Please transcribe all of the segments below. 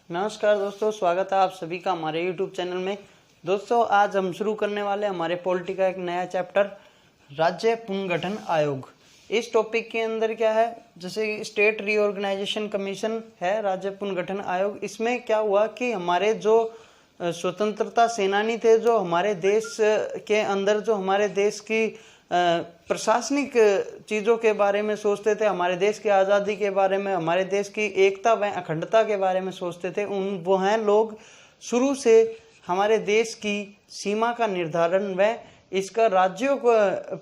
नमस्कार दोस्तों, स्वागत है आप सभी का हमारे YouTube चैनल में। दोस्तों, आज हम शुरू करने वाले हमारे पॉलिटी का एक नया चैप्टर, राज्य पुनर्गठन आयोग। इस टॉपिक के अंदर क्या है, जैसे स्टेट रीऑर्गेनाइजेशन कमीशन है, राज्य पुनर्गठन आयोग। इसमें क्या हुआ कि हमारे जो स्वतंत्रता सेनानी थे, जो हमारे देश के अंदर जो हमारे देश की प्रशासनिक चीज़ों के बारे में सोचते थे, हमारे देश की आज़ादी के बारे में, हमारे देश की एकता व अखंडता के बारे में सोचते थे, वो हैं लोग शुरू से हमारे देश की सीमा का निर्धारण व इसका राज्यों को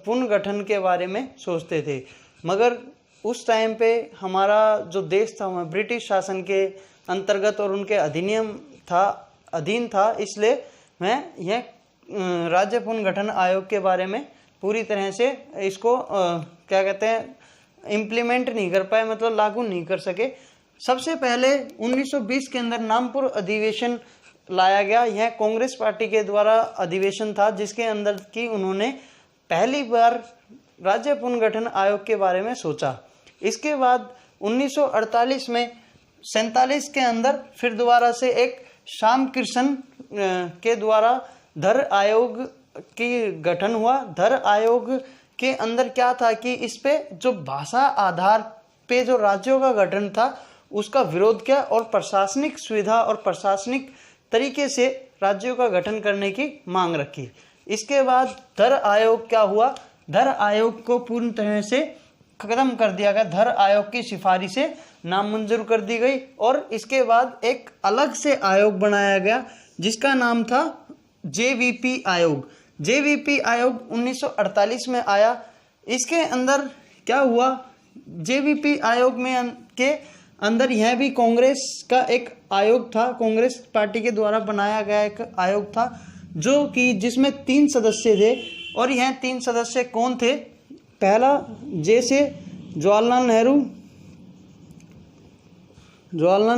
पुनर्गठन के बारे में सोचते थे। मगर उस टाइम पे हमारा जो देश था वह ब्रिटिश शासन के अंतर्गत और उनके अधीन था, इसलिए मैं यह राज्य पुनर्गठन आयोग के बारे में पूरी तरह से इसको इम्प्लीमेंट नहीं कर पाए, मतलब लागू नहीं कर सके। सबसे पहले 1920 के अंदर नागपुर अधिवेशन लाया गया। यह कांग्रेस पार्टी के द्वारा अधिवेशन था, जिसके अंदर की उन्होंने पहली बार राज्य पुनर्गठन आयोग के बारे में सोचा। इसके बाद 1948 में 47 के अंदर फिर दोबारा से एक श्याम कृष्ण के द्वारा धर आयोग की गठन हुआ। धर आयोग के अंदर क्या था कि इस पे जो भाषा आधार पे जो राज्यों का गठन था उसका विरोध किया और प्रशासनिक सुविधा और प्रशासनिक तरीके से राज्यों का गठन करने की मांग रखी। इसके बाद धर आयोग क्या हुआ, धर आयोग को पूर्ण तरह से खत्म कर दिया गया। धर आयोग की सिफारिशें नामंजूर कर दी गई और इसके बाद एक अलग से आयोग बनाया गया जिसका नाम था जेवीपी आयोग। जेवीपी आयोग 1948 में आया। इसके अंदर क्या हुआ, जेवीपी आयोग में के अंदर यह भी कांग्रेस का एक आयोग था, कांग्रेस पार्टी के द्वारा बनाया गया एक आयोग था, जो कि जिसमें 3 सदस्य थे। और यह 3 सदस्य कौन थे? पहला जे से जवाहरलाल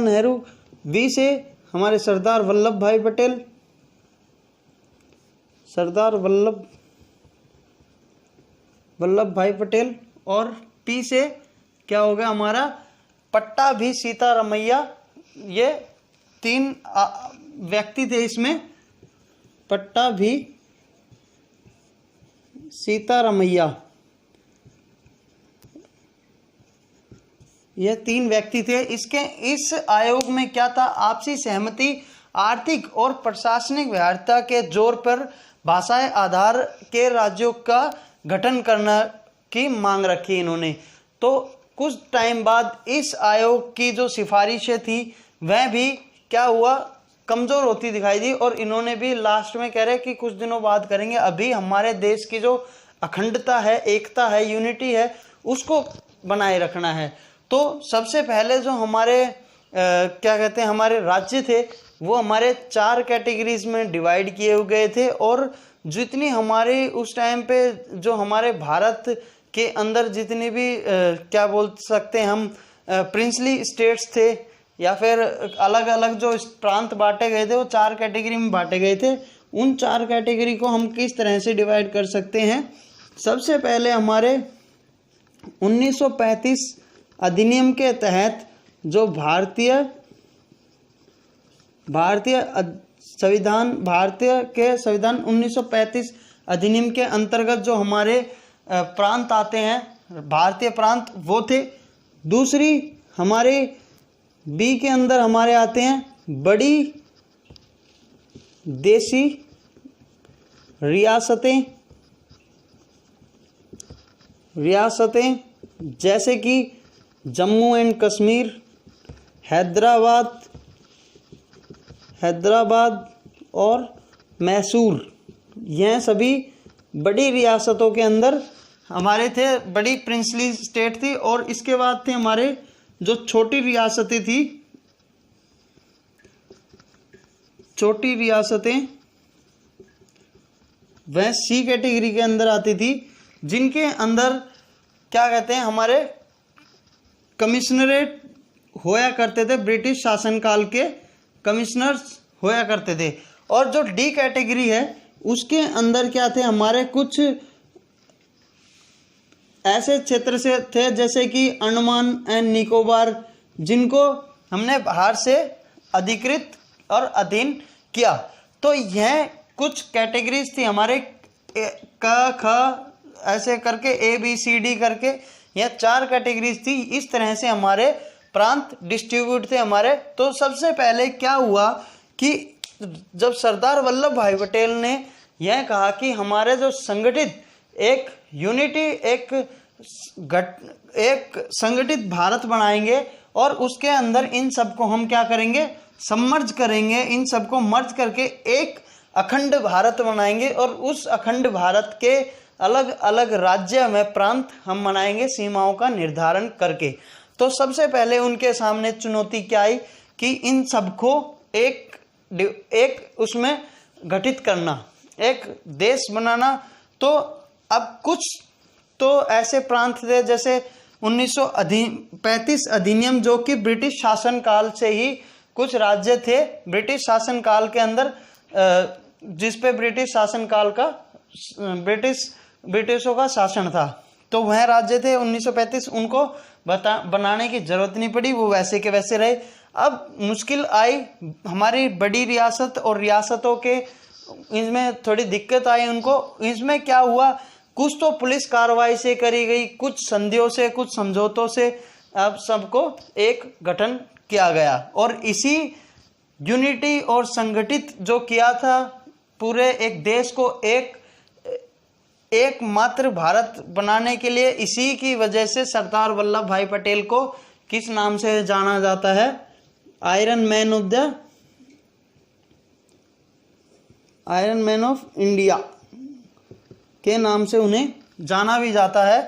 नेहरू, बी से हमारे सरदार वल्लभ भाई पटेल और पी से क्या हो गया हमारा पट्टाभी सीतारमैया। ये 3 व्यक्ति थे इसमें, पट्टाभी सीतारमैया, ये 3 व्यक्ति थे। इस आयोग में क्या था, आपसी सहमति, आर्थिक और प्रशासनिक व्यवहार्यता के जोर पर भाषाएं आधार के राज्यों का गठन करना की मांग रखी इन्होंने। तो कुछ टाइम बाद इस आयोग की जो सिफारिशें थी वह भी क्या हुआ, कमजोर होती दिखाई दी और इन्होंने भी लास्ट में कह रहे कि कुछ दिनों बाद करेंगे, अभी हमारे देश की जो अखंडता है, एकता है, यूनिटी है, उसको बनाए रखना है। तो सबसे पहले जो हमारे हमारे राज्य थे वो हमारे 4 कैटेगरीज में डिवाइड किए गए थे और जितनी हमारे उस टाइम पे जो हमारे भारत के अंदर जितनी भी क्या बोल सकते हैं हम प्रिंसली स्टेट्स थे या फिर अलग अलग जो प्रांत बांटे गए थे, वो 4 कैटेगरी में बांटे गए थे। उन 4 कैटेगरी को हम किस तरह से डिवाइड कर सकते हैं? सबसे पहले हमारे 1935 अधिनियम के तहत जो भारतीय संविधान 1935 अधिनियम के अंतर्गत जो हमारे प्रांत आते हैं, भारतीय प्रांत, वो थे। दूसरी हमारे बी के अंदर हमारे आते हैं बड़ी देशी रियासतें, जैसे कि जम्मू एंड कश्मीर, हैदराबाद और मैसूर। यह सभी बड़ी रियासतों के अंदर हमारे थे, बड़ी प्रिंसली स्टेट थी। और इसके बाद थे हमारे जो छोटी रियासतें, वह सी कैटेगरी के अंदर आती थी, जिनके अंदर हमारे कमिश्नरेट होया करते थे, ब्रिटिश शासनकाल के कमिश्नर्स होया करते थे। और जो डी कैटेगरी है उसके अंदर क्या थे, हमारे कुछ ऐसे क्षेत्र से थे जैसे कि अंडमान एंड निकोबार, जिनको हमने बाहर से अधिकृत और अधीन किया। तो यह कुछ कैटेगरीज थी हमारे क ख ऐसे करके ABCD करके, यह 4 कैटेगरीज थी। इस तरह से हमारे प्रांत डिस्ट्रीब्यूट थे हमारे। तो सबसे पहले क्या हुआ कि जब सरदार वल्लभ भाई पटेल ने यह कहा कि हमारे जो संगठित एक यूनिटी एक संगठित भारत बनाएंगे और उसके अंदर इन सबको हम क्या करेंगे, सम्मर्ज करेंगे, इन सबको मर्ज करके एक अखंड भारत बनाएंगे और उस अखंड भारत के अलग अलग राज्य में प्रांत हम बनाएंगे सीमाओं का निर्धारण करके। तो सबसे पहले उनके सामने चुनौती क्या आई कि इन सबको एक उसमें गठित करना, एक देश बनाना। तो अब कुछ तो ऐसे प्रांत थे जैसे 1935 अधिनियम जो कि ब्रिटिश शासन काल से ही कुछ राज्य थे ब्रिटिश शासन काल के अंदर, जिस पे ब्रिटिश शासन काल का ब्रिटिशों का शासन था। तो वह राज्य थे 1935, उनको बनाने की जरूरत नहीं पड़ी, वो वैसे के वैसे रहे। अब मुश्किल आई हमारी बड़ी रियासत और रियासतों के, इसमें थोड़ी दिक्कत आई उनको। इसमें क्या हुआ, कुछ तो पुलिस कार्रवाई से करी गई, कुछ संधियों से, कुछ समझौतों से अब सबको एक गठन किया गया। और इसी यूनिटी और संगठित जो किया था पूरे एक देश को एक मात्र भारत बनाने के लिए, इसी की वजह से सरदार वल्लभ भाई पटेल को किस नाम से जाना जाता है, आयरन मैन ऑफ इंडिया के नाम से उन्हें जाना भी जाता है।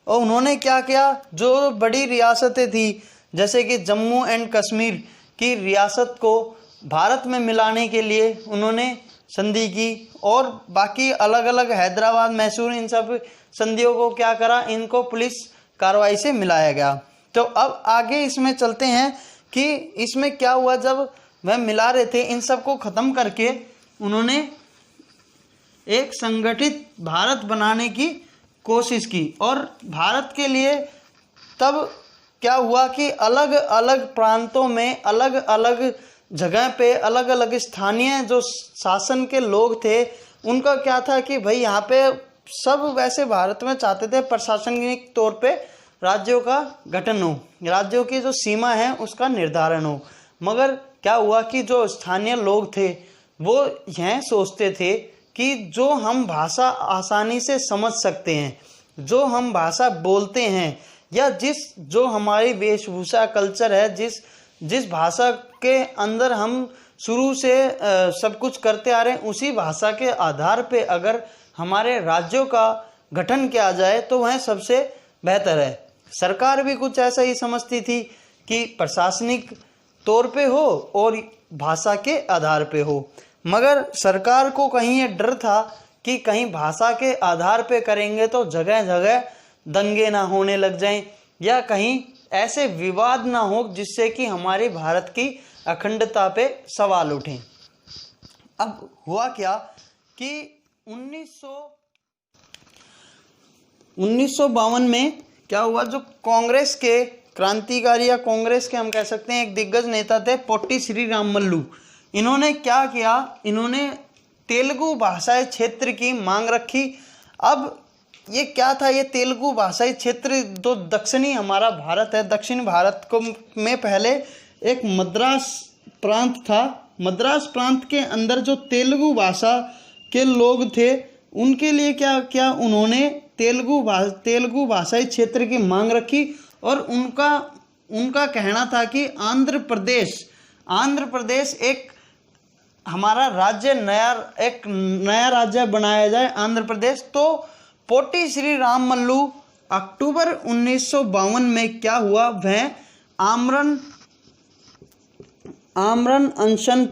और उन्होंने क्या किया, जो बड़ी रियासतें थी जैसे कि जम्मू एंड कश्मीर की रियासत को भारत में मिलाने के लिए उन्होंने संधि की, और बाकी अलग अलग हैदराबाद, मैसूर, इन सब संधियों को क्या करा, इनको पुलिस कार्रवाई से मिलाया गया। तो अब आगे इसमें चलते हैं कि इसमें क्या हुआ। जब वह मिला रहे थे, इन सब को ख़त्म करके उन्होंने एक संगठित भारत बनाने की कोशिश की। और भारत के लिए तब क्या हुआ कि अलग अलग प्रांतों में, अलग अलग जगह पे, अलग अलग स्थानीय जो शासन के लोग थे, उनका क्या था कि भाई यहाँ पे सब वैसे भारत में चाहते थे प्रशासनिक तौर पे राज्यों का गठन हो, राज्यों की जो सीमा है उसका निर्धारण हो। मगर क्या हुआ कि जो स्थानीय लोग थे वो यह सोचते थे कि जो हम भाषा आसानी से समझ सकते हैं, जो हम भाषा बोलते हैं, या जो हमारी वेशभूषा कल्चर है, जिस भाषा के अंदर हम शुरू से सब कुछ करते आ रहे हैं, उसी भाषा के आधार पे अगर हमारे राज्यों का गठन किया जाए तो वह सबसे बेहतर है। सरकार भी कुछ ऐसा ही समझती थी कि प्रशासनिक तौर पे हो और भाषा के आधार पे हो। मगर सरकार को कहीं ये डर था कि कहीं भाषा के आधार पे करेंगे तो जगह जगह दंगे ना होने लग जाएं, या कहीं ऐसे विवाद ना हो जिससे कि हमारे भारत की अखंडता पे सवाल उठें। अब हुआ क्या कि 1952 में क्या हुआ, जो कांग्रेस के क्रांतिकारी, या कांग्रेस के हम कह सकते हैं एक दिग्गज नेता थे पोट्टी श्री रामल्लू। इन्होंने क्या किया, इन्होंने तेलुगु भाषाई क्षेत्र की मांग रखी। अब ये क्या था, ये तेलुगु भाषाई क्षेत्र जो दक्षिणी हमारा भारत है, दक्षिण भारत को में पहले एक मद्रास प्रांत था। मद्रास प्रांत के अंदर जो तेलुगु भाषा के लोग थे उनके लिए क्या क्या उन्होंने तेलुगु भाषाई क्षेत्र की मांग रखी। और उनका कहना था कि आंध्र प्रदेश एक हमारा राज्य, एक नया राज्य बनाया जाए आंध्र प्रदेश। तो पोट्टी श्री रामल्लू अक्टूबर 1952 में क्या हुआ, वह आमरण अनशन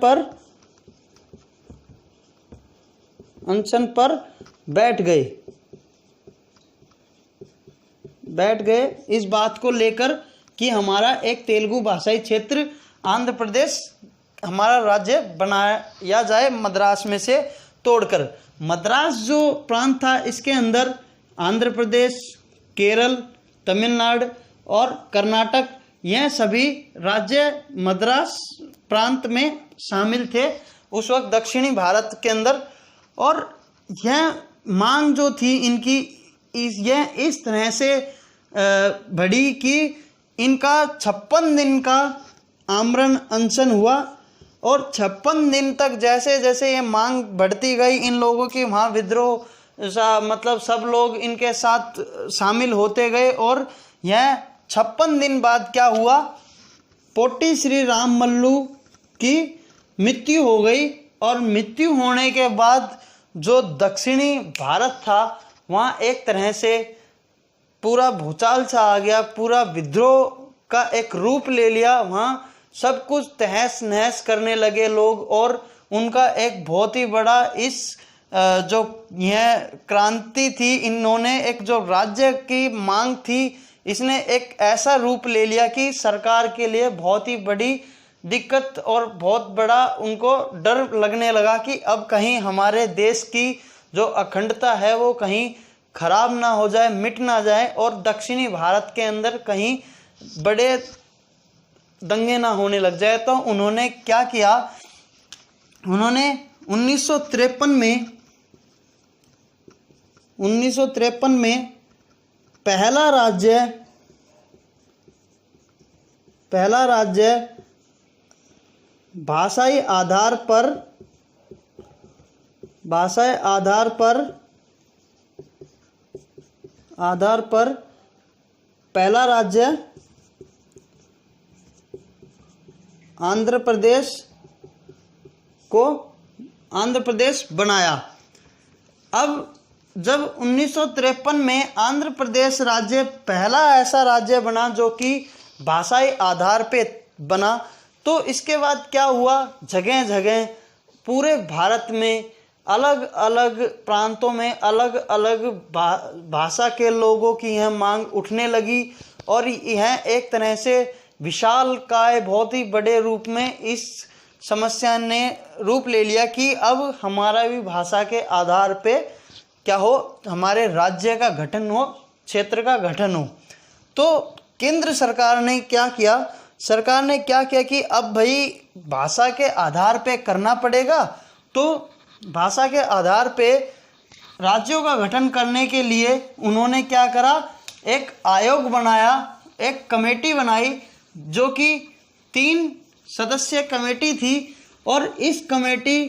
पर बैठ गए इस बात को लेकर कि हमारा एक तेलुगु भाषाई क्षेत्र आंध्र प्रदेश हमारा राज्य बनाया जाए मद्रास में से तोड़कर। मद्रास जो प्रांत था इसके अंदर आंध्र प्रदेश, केरल, तमिलनाडु और कर्नाटक, यह सभी राज्य मद्रास प्रांत में शामिल थे उस वक्त दक्षिणी भारत के अंदर। और यह मांग जो थी इनकी यह इस तरह से बढ़ी कि इनका 56 दिन का आमरण अनशन हुआ। और 56 दिन तक जैसे जैसे ये मांग बढ़ती गई, इन लोगों की वहाँ विद्रोह मतलब सब लोग इनके साथ शामिल होते गए। और यह 56 दिन बाद क्या हुआ, पोटी श्री राम मल्लू की मृत्यु हो गई। और मृत्यु होने के बाद जो दक्षिणी भारत था वहाँ एक तरह से पूरा भूचाल सा आ गया, पूरा विद्रोह का एक रूप ले लिया। वहाँ सब कुछ तहस नहस करने लगे लोग। और उनका एक बहुत ही बड़ा इस जो यह क्रांति थी, इन्होंने एक जो राज्य की मांग थी इसने एक ऐसा रूप ले लिया कि सरकार के लिए बहुत ही बड़ी दिक्कत और बहुत बड़ा उनको डर लगने लगा कि अब कहीं हमारे देश की जो अखंडता है वो कहीं खराब ना हो जाए, मिट ना जाए, और दक्षिणी भारत के अंदर कहीं बड़े दंगे ना होने लग जाए। तो उन्होंने क्या किया, उन्होंने 1953 में पहला राज्य भाषाई आधार पर पहला राज्य आंध्र प्रदेश बनाया। अब जब 1953 में आंध्र प्रदेश राज्य पहला ऐसा राज्य बना जो कि भाषाई आधार पे बना, तो इसके बाद क्या हुआ, जगह जगह पूरे भारत में अलग अलग प्रांतों में अलग अलग भाषा के लोगों की यह मांग उठने लगी। और यह एक तरह से विशालकाय बहुत ही बड़े रूप में इस समस्या ने रूप ले लिया कि अब हमारा भी भाषा के आधार पे क्या हो, हमारे राज्य का गठन हो, क्षेत्र का गठन हो। तो केंद्र सरकार ने क्या किया, कि अब भाई भाषा के आधार पे करना पड़ेगा। तो भाषा के आधार पे राज्यों का गठन करने के लिए उन्होंने क्या करा, एक आयोग बनाया, एक कमेटी बनाई जो कि 3 सदस्यीय कमेटी थी। और इस कमेटी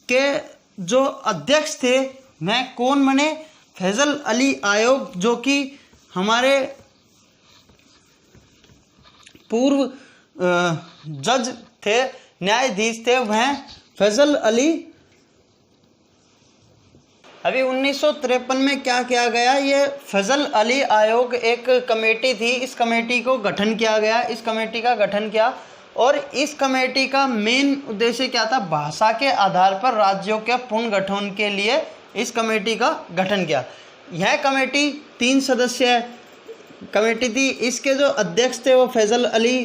के जो अध्यक्ष थे मैं कौन बने, फैजल अली आयोग, जो कि हमारे पूर्व जज थे, न्यायाधीश थे, वह फैजल अली। अभी 1953 में क्या किया गया, ये फैजल अली आयोग एक कमेटी थी, इस कमेटी को गठन किया गया, इस कमेटी का गठन किया। और इस कमेटी का मेन उद्देश्य क्या था, भाषा के आधार पर राज्यों के पुनर्गठन के लिए इस कमेटी का गठन किया। यह कमेटी 3 सदस्यीय कमेटी थी। इसके जो अध्यक्ष थे वो फैजल अली,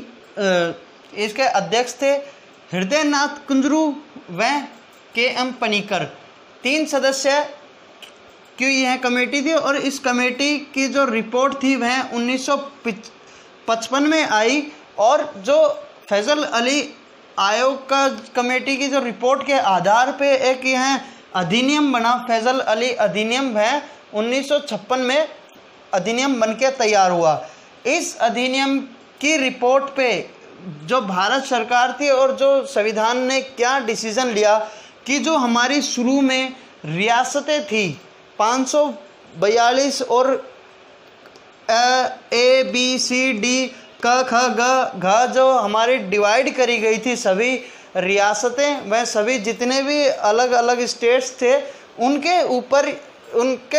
इसके अध्यक्ष थे हृदयनाथ कुंजरू व KM पनीकर। 3 सदस्य की यह कमेटी थी। और इस कमेटी की जो रिपोर्ट थी वह 1955 में आई। और जो फैजल अली आयोग का कमेटी की जो रिपोर्ट के आधार पे एक यह अधिनियम बना, फैजल अली अधिनियम है, 1956 में अधिनियम बनके तैयार हुआ। इस अधिनियम की रिपोर्ट पे जो भारत सरकार थी और जो संविधान ने क्या डिसीजन लिया कि जो हमारी शुरू में रियासतें थी 542 और ABCD क ख ग जो हमारी डिवाइड करी गई थी सभी रियासतें, वह सभी जितने भी अलग अलग स्टेट्स थे उनके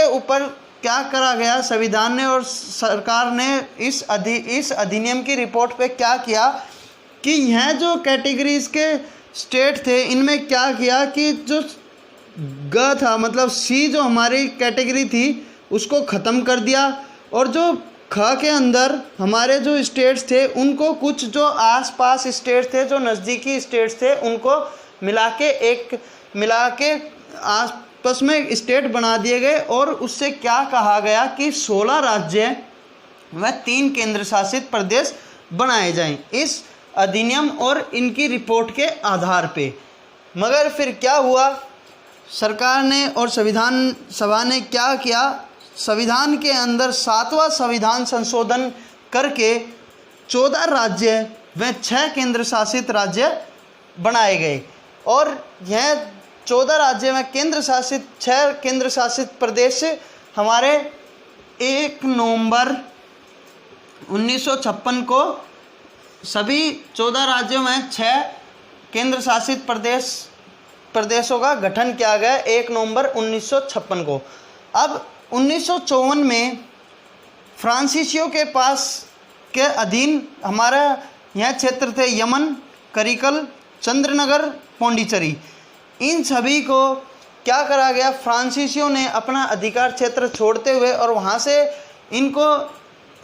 ऊपर क्या करा गया संविधान ने और सरकार ने इस अधिनियम की रिपोर्ट पे क्या किया कि यह जो कैटेगरीज के स्टेट थे इनमें क्या किया कि जो ग था मतलब सी जो हमारी कैटेगरी थी उसको ख़त्म कर दिया। और जो ख के अंदर हमारे जो स्टेट्स थे उनको कुछ जो आसपास स्टेट्स थे, जो नज़दीकी स्टेट्स थे, उनको मिला के आपस में स्टेट बना दिए गए। और उससे क्या कहा गया कि 16 राज्य व 3 केंद्र शासित प्रदेश बनाए जाएं। इस अधिनियम और इनकी रिपोर्ट के आधार पे। मगर फिर क्या हुआ, सरकार ने और संविधान सभा ने क्या किया, संविधान के अंदर 7वां संविधान संशोधन करके 14 राज्य व 6 केंद्र शासित राज्य बनाए गए। और यह 14 राज्य में 6 केंद्र शासित प्रदेश हमारे 1 नवंबर 1956 को सभी 14 राज्यों में 6 केंद्र शासित प्रदेशों का गठन किया गया 1 नवंबर 1956 को। अब 1954 में फ्रांसीसियों के पास के अधीन हमारा यह क्षेत्र थे यमन, करिकल, चंद्रनगर, पौंडीचेरी। इन सभी को क्या करा गया, फ्रांसीसियों ने अपना अधिकार क्षेत्र छोड़ते हुए और वहाँ से इनको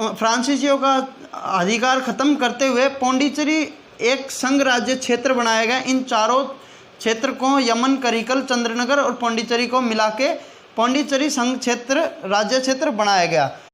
फ्रांसीसियों का अधिकार ख़त्म करते हुए पौंडीचेरी एक संघ राज्य क्षेत्र बनाया गया। इन चारों क्षेत्र को यमन, करिकल, चंद्रनगर और पौंडीचेरी को मिला के पौंडीचेरी संघ क्षेत्र राज्य क्षेत्र बनाया गया।